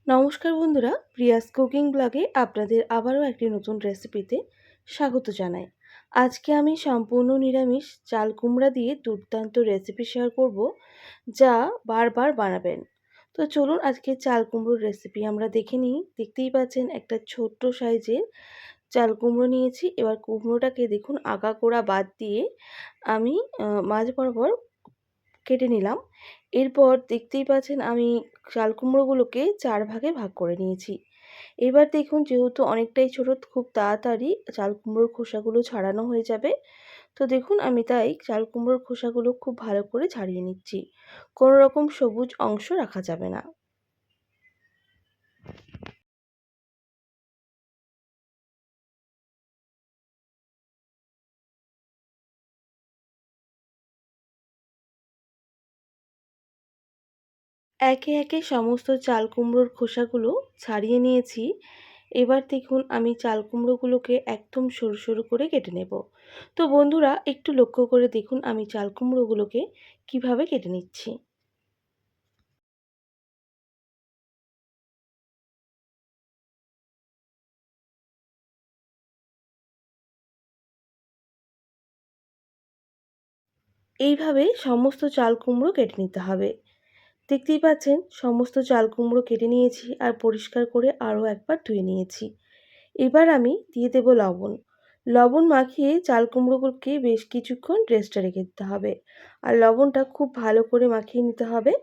নমস্কার বন্ধুরা, Prius cooking ব্লগে আপনাদের আবারও একটি নতুন রেসিপিতে স্বাগত জানাই। আজকে আমি সম্পূর্ণ নিরামিষ চাল কুমড়া দিয়ে দুর্দান্ত রেসিপি শেয়ার করব, যা বারবার বানাবেন। তো চলুন আজকে চাল কুমড়োর রেসিপি আমরা দেখে নিই। দেখতেই পাচ্ছেন একটা ছোট্ট সাইজের চাল কুমড়ো নিয়েছি। এবার কুমড়োটাকে দেখুন আগাগোড়া বাদ দিয়ে আমি মাঝ বরাবর কেটে নিলাম। এরপর দেখতেই পাচ্ছেন আমি চাল কুমড়োগুলোকে 4 ভাগে ভাগ করে নিয়েছি। এবার দেখুন যেহেতু অনেকটাই ছোট, খুব তাড়াতাড়ি চাল কুমড়োর খোসাগুলো ছাড়ানো হয়ে যাবে। তো দেখুন আমি তাই চাল কুমড়োর খোসাগুলো খুব ভালো করে ছাড়িয়ে নিচ্ছি। কোনো রকম সবুজ অংশ রাখা যাবে না। একে একে সমস্ত চাল কুমড়োর খোসাগুলো ছাড়িয়ে নিয়েছি। এবার দেখুন আমি চাল কুমড়োগুলোকে একদম সরু সরু করে কেটে নেব। তো বন্ধুরা একটু লক্ষ্য করে দেখুন আমি চাল কুমড়োগুলোকে কিভাবে কেটে নিচ্ছি। এইভাবে সমস্ত চাল কুমড়ো কেটে নিতে হবে। দেখতেই পাচ্ছেন সমস্ত চাল কুমড়ো কেটে নিয়েছি আর পরিষ্কার করে আরও একবার ধুয়ে নিয়েছি। এবার আমি দিয়ে দেব লবণ। লবণ মাখিয়ে চাল কুমড়োগুলোকে বেশ কিছুক্ষণ রেস্টে রেখে দিতে হবে। আর লবণটা খুব ভালো করে মাখিয়ে নিতে হবে।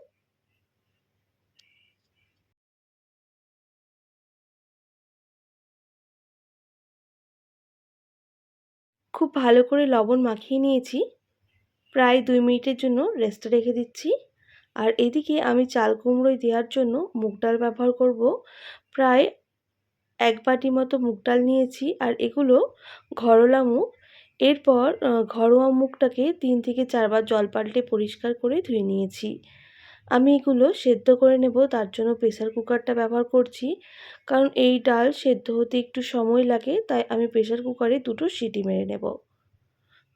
খুব ভালো করে লবণ মাখিয়ে নিয়েছি। প্রায় 2 মিনিটের জন্য রেস্টে রেখে দিচ্ছি। আর এদিকে আমি চাল কুমড়োয় দেওয়ার জন্য মুগ ডাল ব্যবহার করব। প্রায় 1 বাটি মতো মুগ ডাল নিয়েছি আর এগুলো ঘরোলা মুগ। এরপর ঘরোয়া মুগটাকে 3 থেকে 4 বার জল পাল্টে পরিষ্কার করে ধুয়ে নিয়েছি। আমি এগুলো সেদ্ধ করে নেব, তার জন্য প্রেসার কুকারটা ব্যবহার করছি। কারণ এই ডাল সেদ্ধ হতে একটু সময় লাগে, তাই আমি প্রেসার কুকারে 2টো সিটি মেরে নেব।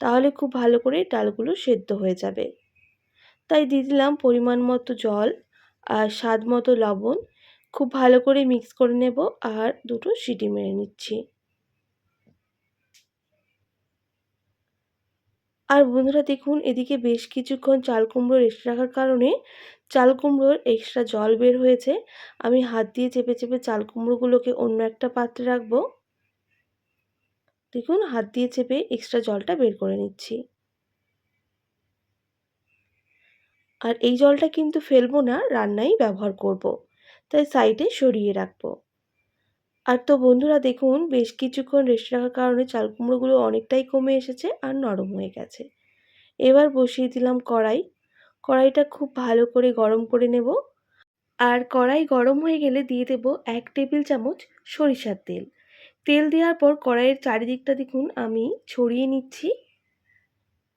তাহলে খুব ভালো করে ডালগুলো সেদ্ধ হয়ে যাবে। তাই দিয়ে দিলাম পরিমাণ মতো জল আর স্বাদ মতো লবণ। খুব ভালো করে মিক্স করে নেব আর 2টো সিটি মেরে নিচ্ছি। আর বন্ধুরা দেখুন এদিকে বেশ কিছুক্ষণ চাল কুমড়ো রেস্টে রাখার কারণে চাল কুমড়োর এক্সট্রা জল বের হয়েছে। আমি হাত দিয়ে চেপে চেপে চাল কুমড়োগুলোকে অন্য একটা পাত্রে রাখবো। দেখুন হাত দিয়ে চেপে এক্সট্রা জলটা বের করে নিচ্ছি। আর এই জলটা কিন্তু ফেলবো না, রান্নায় ব্যবহার করব। তাই সাইডে সরিয়ে রাখবো। আর তো বন্ধুরা দেখুন বেশ কিছুক্ষণ রেস্টে রাখার কারণে চাল কুমড়োগুলো অনেকটাই কমে এসেছে আর নরম হয়ে গেছে। এবার বসিয়ে দিলাম কড়াই। কড়াইটা খুব ভালো করে গরম করে নেব। আর কড়াই গরম হয়ে গেলে দিয়ে দেব 1 টেবিল চামচ সরিষার তেল। তেল দেওয়ার পর কড়াইয়ের চারিদিকটা দেখুন আমি ছড়িয়ে নিচ্ছি।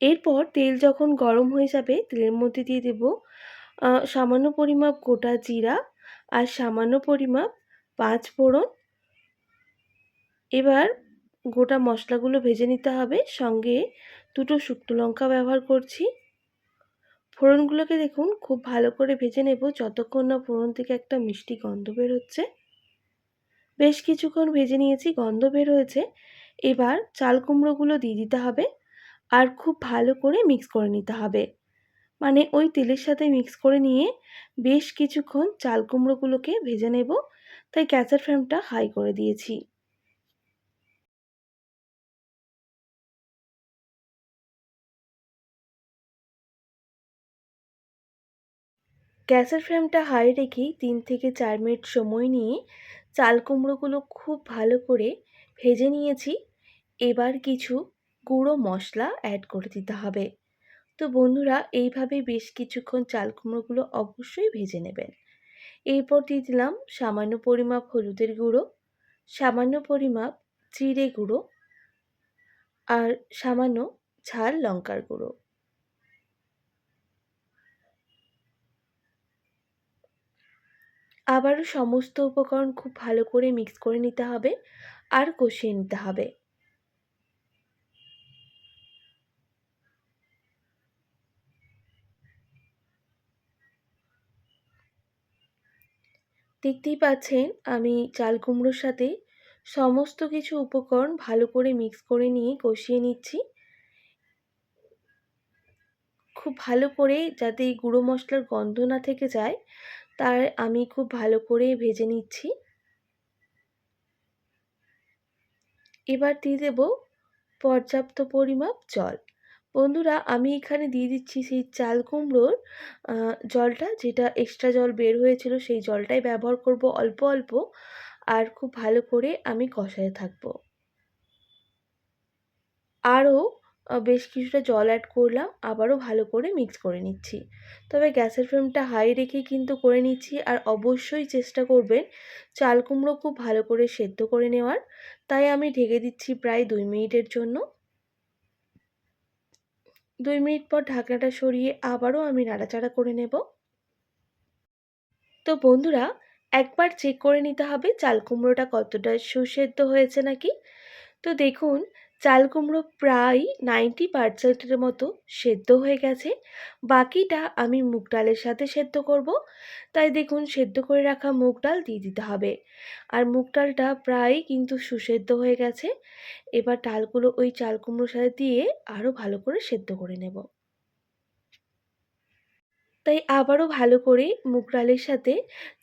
এরপর তেল যখন গরম হয়ে যাবে তেলের মধ্যে দিয়ে দেব সামান্য পরিমাপ গোটা জিরা আর সামান্য পরিমাপ 5 ফোড়ন। এবার গোটা মশলাগুলো ভেজে নিতে হবে, সঙ্গে 2টো শুকনো লঙ্কা ব্যবহার করছি। ফোড়নগুলোকে দেখুন খুব ভালো করে ভেজে নেব যতক্ষণ না ফোড়ন থেকে একটা মিষ্টি গন্ধ বের হচ্ছে। বেশ কিছুক্ষণ ভেজে নিয়েছি, গন্ধ বের হয়েছে। এবার চাল কুমড়োগুলো দিয়ে দিতে হবে আর খুব ভালো করে মিক্স করে নিতে হবে। মানে ওই তেলের সাথে মিক্স করে নিয়ে বেশ কিছুক্ষণ চাল কুমড়োগুলোকে ভেজে নেব। তাই গ্যাসের ফ্লেমটা হাই করে দিয়েছি। গ্যাসের ফ্লেমটা হাই রেখেই 3 থেকে 4 মিনিট সময় নিয়ে চাল কুমড়োগুলো খুব ভালো করে ভেজে নিয়েছি। এবার কিছু গুঁড়ো মশলা অ্যাড করে দিতে হবে। তো বন্ধুরা এইভাবে বেশ কিছুক্ষণ চাল কুমড়োগুলো অবশ্যই ভেজে নেবেন। এরপর দিয়ে দিলাম সামান্য পরিমাপ হলুদের গুঁড়ো, সামান্য পরিমাপ জিরে গুঁড়ো আর সামান্য ঝাল লঙ্কার গুঁড়ো। আবারও সমস্ত উপকরণ খুব ভালো করে মিক্স করে নিতে হবে আর কষিয়ে নিতে হবে। দেখতেই পাচ্ছেন আমি চাল কুমড়োর সাথে সমস্ত কিছু উপকরণ ভালো করে মিক্স করে নিয়ে কষিয়ে নিচ্ছি। খুব ভালো করে যাতে এই গুঁড়ো মশলার গন্ধ না থেকে যায়, তার আমি খুব ভালো করে ভেজে নিচ্ছি। এবার দিয়ে দেব পর্যাপ্ত পরিমাপ জল। বন্ধুরা, আমি এখানে দিয়ে দিচ্ছি সেই চাল কুমড়োর জলটা, যেটা এক্সট্রা জল বের হয়েছিল সেই জলটাই ব্যবহার করব অল্প অল্প। আর খুব ভালো করে আমি কষাতে থাকবো। আরও বেশ কিছুটা জল অ্যাড করলাম, আবারও ভালো করে মিক্স করে নিচ্ছি। তবে গ্যাসের ফ্লেমটা হাই রেখেই কিন্তু করে নিচ্ছি। আর অবশ্যই চেষ্টা করবেন চাল কুমড়ো খুব ভালো করে সেদ্ধ করে নেওয়ার। তাই আমি ঢেকে দিচ্ছি প্রায় 2 মিনিটের জন্য। 2 মিনিট পর ঢাকনাটা সরিয়ে আবারও আমি নাড়াচাড়া করে নেব। তো বন্ধুরা, একবার চেক করে নিতে হবে চাল কুমড়োটা কতটা সুসেদ্ধ হয়েছে নাকি। তো দেখুন, চাল কুমড়ো প্রায় 90% এর মতো সেদ্ধ হয়ে গেছে। বাকিটা আমি মুগ ডালের সাথে সেদ্ধ করব। তাই দেখুন, সেদ্ধ করে রাখা মুগ ডাল দিয়ে দিতে হবে। আর মুগ ডালটা প্রায় কিন্তু সুসেদ্ধ হয়ে গেছে। এবার ডালগুলো ওই চাল কুমড়োর সাথে দিয়ে আরও ভালো করে সেদ্ধ করে নেব। তাই আবারও ভালো করে মুগ ডালের সাথে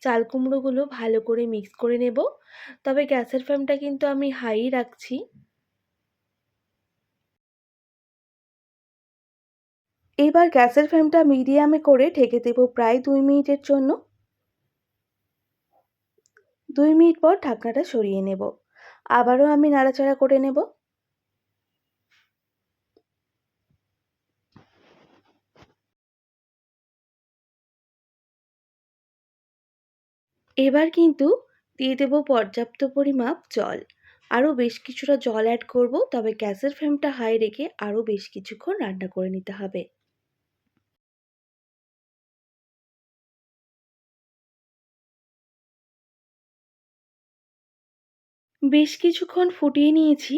চাল কুমড়োগুলো ভালো করে মিক্স করে নেব। তবে গ্যাসের ফ্লেমটা কিন্তু আমি হাই রাখছি। এবার গ্যাসের ফ্লেমটা মিডিয়ামে করে ঢেকে দেব প্রায় 2 মিনিটের জন্য। 2 মিনিট পর ঢাকনাটা সরিয়ে নেব। আবারও আমি নাড়াচাড়া করে নেব। এবার কিন্তু দিয়ে দেব পর্যাপ্ত পরিমাপ জল। আরও বেশ কিছুটা জল অ্যাড করব, তবে গ্যাসের ফ্লেমটা হাই রেখে আরও বেশ কিছুক্ষণ রান্না করে নিতে হবে। বেশ কিছুক্ষণ ফুটিয়ে নিয়েছি।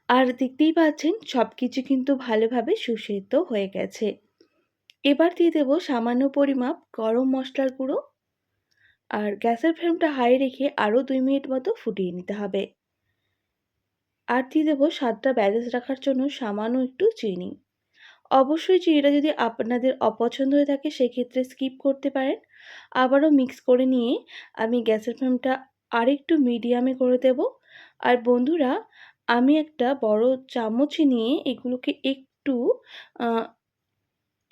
আর দেখতেই পাচ্ছেন সব কিছু কিন্তু ভালোভাবে সুসেদ্ধ হয়ে গেছে। এবার দিয়ে দেব সামান্য পরিমাপ গরম মশলার গুঁড়ো। আর গ্যাসের ফ্লেমটা হাই রেখে আরও 2 মিনিট মতো ফুটিয়ে নিতে হবে। আর দিয়ে দেবো স্বাদটা ব্যালেন্স রাখার জন্য সামান্য একটু চিনি। অবশ্যই চিনিটা যদি আপনাদের অপছন্দ হয়ে থাকে সেক্ষেত্রে স্কিপ করতে পারেন। আবারও মিক্স করে নিয়ে আমি গ্যাসের ফ্লেমটা আরেকটু মিডিয়ামে করে দেব। আর বন্ধুরা, আমি একটা বড় চামচ নিয়ে এগুলোকে একটু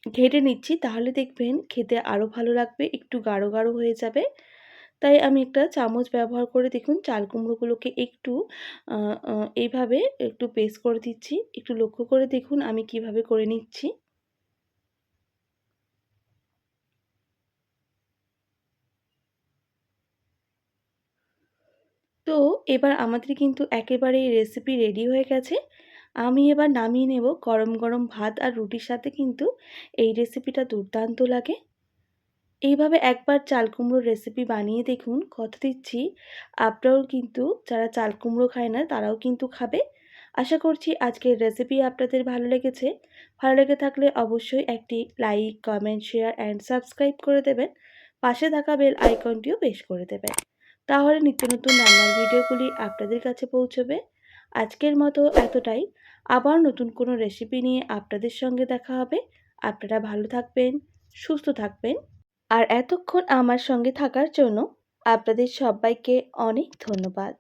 ঘেটে নিচ্ছি, তাহলে দেখবেন খেতে আরও ভালো লাগবে, একটু গাঢ় গাঢ় হয়ে যাবে। তাই আমি একটা চামচ ব্যবহার করে দেখুন চাল কুমড়োগুলোকে একটু আ আ এইভাবে একটু পেস্ট করে দিচ্ছি। একটু লক্ষ্য করে দেখুন আমি কিভাবে করে নিচ্ছি। তো এবার আমাদের কিন্তু একেবারে রেসিপি রেডি হয়ে গেছে। আমি এবার নামিয়ে নেব। গরম গরম ভাত আর রুটির সাথে কিন্তু এই রেসিপিটা দুর্দান্ত লাগে। এইভাবে একবার চাল কুমড়োর রেসিপি বানিয়ে দেখুন। কথা দিচ্ছি আপনারাও কিন্তু, যারা চাল কুমড়ো খায় না তারাও কিন্তু খাবে। আশা করছি আজকের রেসিপি আপনাদের ভালো লেগেছে। ভালো লেগে থাকলে অবশ্যই একটি like, comment, share and subscribe করে দেবেন। পাশে থাকা বেল আইকনটিও প্রেস করে দেবেন। তাহলে নিত্য নতুন রান্নার ভিডিওগুলি আপনাদের কাছে পৌঁছবে। আজকের মতো এতটাই। আবার নতুন কোনো রেসিপি নিয়ে আপনাদের সঙ্গে দেখা হবে। আপনারা ভালো থাকবেন, সুস্থ থাকবেন। আর এতক্ষণ আমার সঙ্গে থাকার জন্য আপনাদের সবাইকে অনেক ধন্যবাদ।